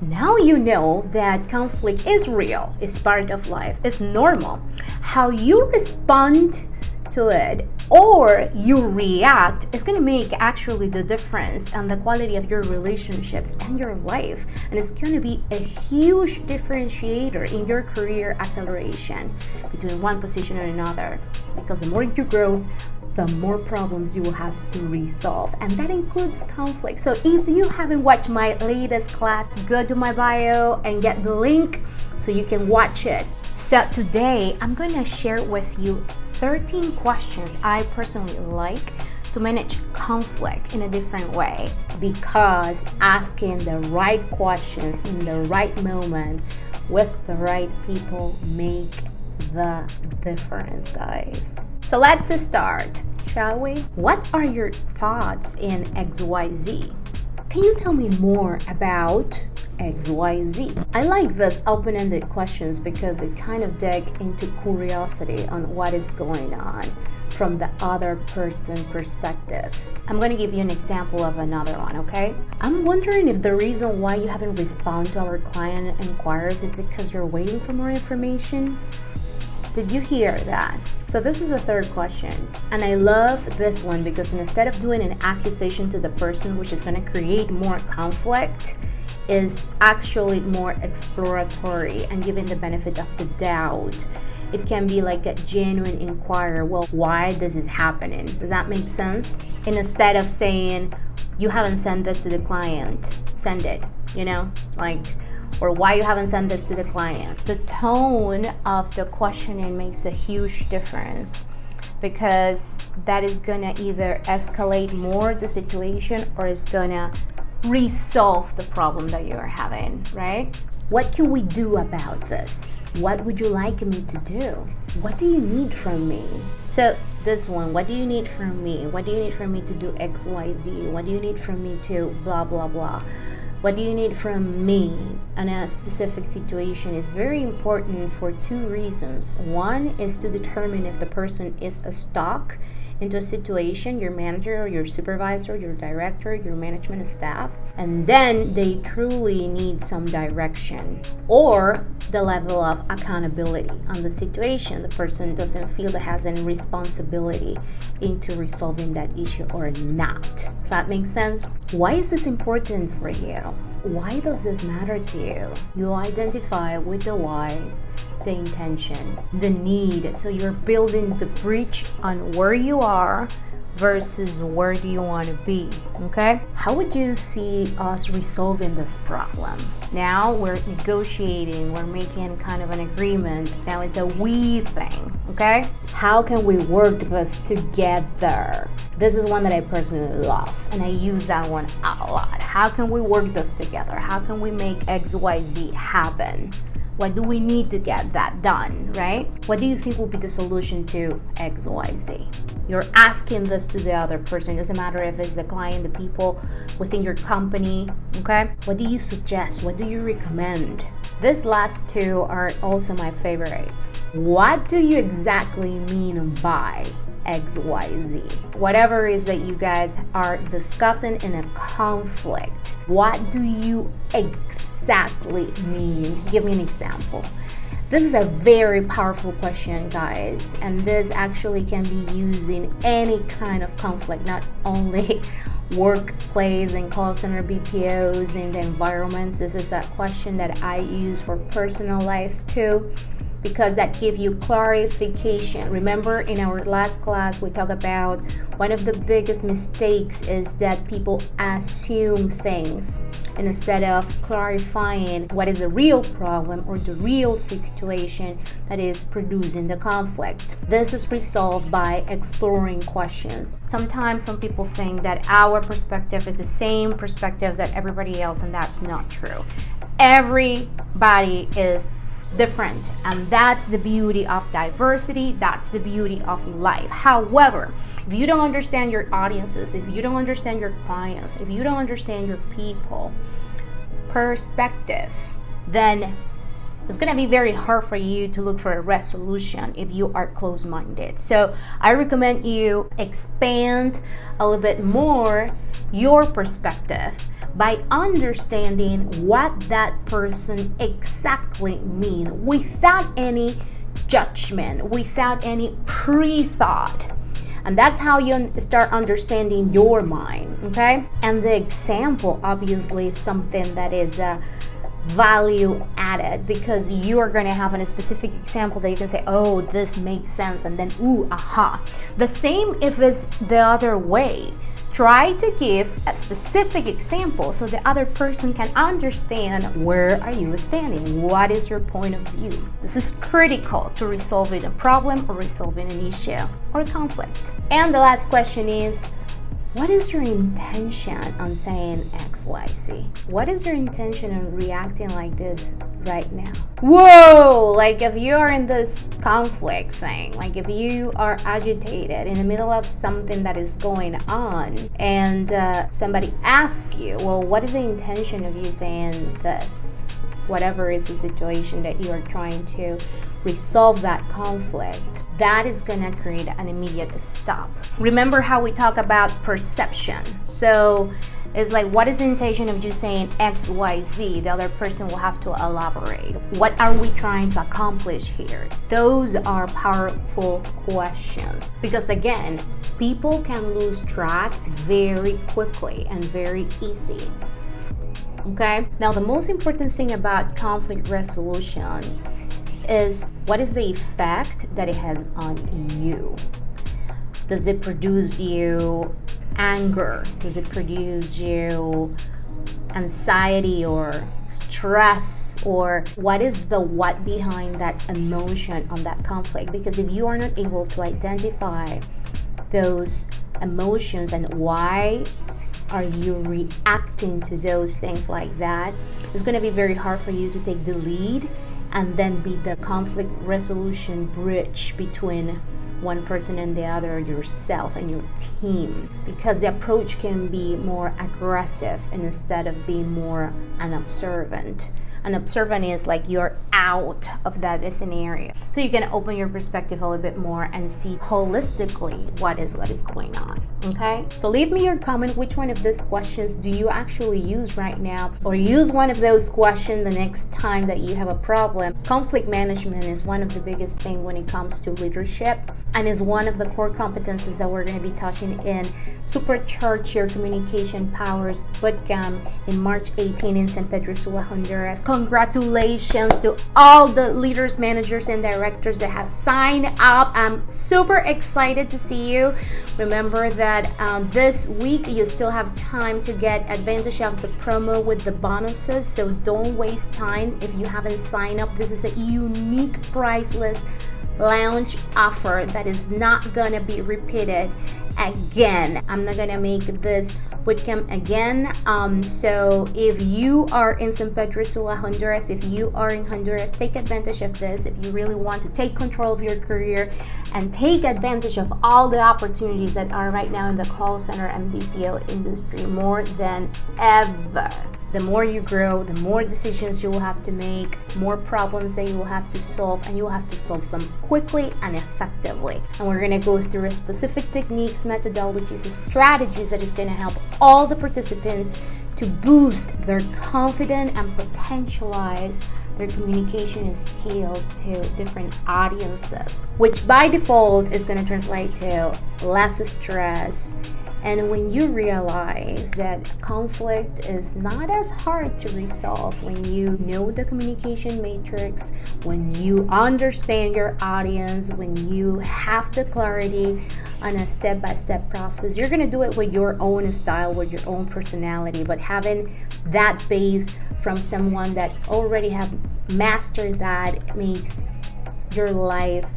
Now you know that conflict is real, it's part of life, it's normal. How you respond to it or you react is going to make actually the difference and the quality of your relationships and your life, and it's going to be a huge differentiator in your career acceleration between one position and another, because the more you grow, the more problems you will have to resolve, and that includes conflict. So if you haven't watched my latest class, go to my bio and get the link so you can watch it. So today I'm going to share with you 13 questions I personally like to manage conflict in a different way, because asking the right questions in the right moment with the right people make the difference, guys. So let's start, shall we? What are your thoughts in XYZ? Can you tell me more about XYZ? I like this open-ended questions because it kind of dig into curiosity on what is going on from the other person perspective. I'm going to give you an example of another one, okay? I'm wondering if the reason why you haven't responded to our client inquiries is because you're waiting for more information. Did you hear that? So this is the third question, and I love this one because instead of doing an accusation to the person, which is going to create more conflict, is actually more exploratory and giving the benefit of the doubt. It can be like a genuine inquiry. Well, why this is happening? Does that make sense? And instead of saying, you haven't sent this to the client, send it, or why you haven't sent this to the client. The tone of the questioning makes a huge difference, because that is gonna either escalate more the situation or it's gonna resolve the problem that you are having, right? What can we do about this? What would you like me to do? What do you need from me? So this one, what do you need from me? What do you need from me to do XYZ? What do you need from me to blah, blah, blah? What do you need from me in a specific situation is very important for two reasons. One is to determine if the person is stuck into a situation, your manager or your supervisor, your director, your management staff, and then they truly need some direction or the level of accountability on the situation. The person doesn't feel that has any responsibility into resolving that issue or not. Does that make sense? Why is this important for you? Why does this matter to you? You identify with the whys, the intention, the need. So you're building the bridge on where you are versus where do you want to be, okay? How would you see us resolving this problem? Now we're negotiating, we're making kind of an agreement. Now it's a we thing, okay? How can we work this together? This is one that I personally love, and I use that one a lot. How can we work this together? How can we make XYZ happen? What do we need to get that done, right? What do you think will be the solution to XYZ? You're asking this to the other person. It doesn't matter if it's the client, the people within your company, okay? What do you suggest? What do you recommend? These last two are also my favorites. What do you exactly mean by XYZ? Whatever it is that you guys are discussing in a conflict, what do you exactly mean? Give me an example. This is a very powerful question, guys, and this actually can be used in any kind of conflict, not only workplace and call center BPOs and the environments. This is a question that I use for personal life too, because that gives you clarification. Remember, in our last class, we talked about one of the biggest mistakes is that people assume things, and instead of clarifying what is the real problem or the real situation that is producing the conflict. This is resolved by exploring questions. Sometimes some people think that our perspective is the same perspective that everybody else, and that's not true. Everybody is different, and that's the beauty of diversity, that's the beauty of life. However, if you don't understand your audiences, if you don't understand your clients, if you don't understand your people perspective, then it's going to be very hard for you to look for a resolution if you are closed-minded. So I recommend you expand a little bit more your perspective by understanding what that person exactly means without any judgment, without any pre-thought. And that's how you start understanding your mind, okay? And the example obviously is something that is value added, because you are going to have a specific example that you can say, oh, this makes sense, and then ooh, aha. The same if it's the other way. Try to give a specific example so the other person can understand where are you standing, what is your point of view. This is critical to resolving a problem or resolving an issue or conflict. And the last question is, what is your intention on saying XYZ? What is your intention on reacting like this right now? Whoa! Like if you are in this conflict thing, like if you are agitated in the middle of something that is going on, and somebody asks you, well, what is the intention of you saying this? Whatever is the situation that you are trying to resolve that conflict, that is gonna create an immediate stop. Remember how we talk about perception. So it's like, what is the intention of you saying X, Y, Z? The other person will have to elaborate. What are we trying to accomplish here? Those are powerful questions, because again, people can lose track very quickly and very easy. Okay? Now, the most important thing about conflict resolution is, what is the effect that it has on you? Does it produce you anger? Does it produce you anxiety or stress? Or what is the what behind that emotion on that conflict? Because if you are not able to identify those emotions and why are you reacting to those things like that, it's going to be very hard for you to take the lead and then be the conflict resolution bridge between one person and the other, yourself and your team, because the approach can be more aggressive instead of being more an observant. An observant is like you're out of that scenario, so you can open your perspective a little bit more and see holistically what is going on. Okay, so leave me your comment. Which one of these questions do you actually use right now, or use one of those questions the next time that you have a problem? Conflict management is one of the biggest things when it comes to leadership, and is one of the core competencies that we're going to be touching in Supercharge Your Communication Powers Bootcamp in March 18 in San Pedro Sula, Honduras. Congratulations to all the leaders, managers, and directors that have signed up. I'm super excited to see you. Remember that this week you still have time to get advantage of the promo with the bonuses, so don't waste time if you haven't signed up. This is a unique, priceless lounge offer that is not gonna be repeated again. I'm not gonna make this bootcamp again. So if you are in San Pedro Sula, Honduras, if you are in Honduras, take advantage of this. If you really want to take control of your career and take advantage of all the opportunities that are right now in the call center and BPO industry more than ever. The more you grow, the more decisions you will have to make, more problems that you will have to solve, and you will have to solve them quickly and effectively. And we're gonna go through specific techniques, methodologies, strategies that is gonna help all the participants to boost their confidence and potentialize their communication skills to different audiences, which by default is gonna translate to less stress. And when you realize that conflict is not as hard to resolve, when you know the communication matrix, when you understand your audience, when you have the clarity on a step-by-step process, you're gonna do it with your own style, with your own personality. But having that base from someone that already have mastered that makes your life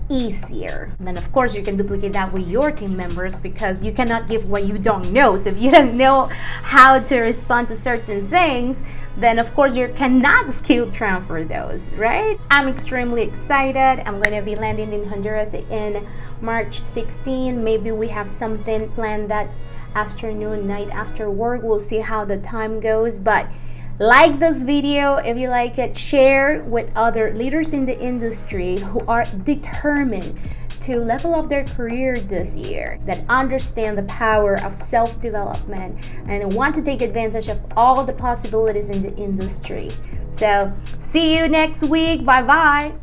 easier. And then of course you can duplicate that with your team members, because you cannot give what you don't know. So if you don't know how to respond to certain things, then of course you cannot skill transfer those, right? I'm extremely excited. I'm going to be landing in Honduras in March 16. Maybe we have something planned that afternoon, night after work. We'll see how the time goes, but like this video if you like it, share with other leaders in the industry who are determined to level up their career this year, that understand the power of self-development and want to take advantage of all the possibilities in the industry. So see you next week. Bye bye.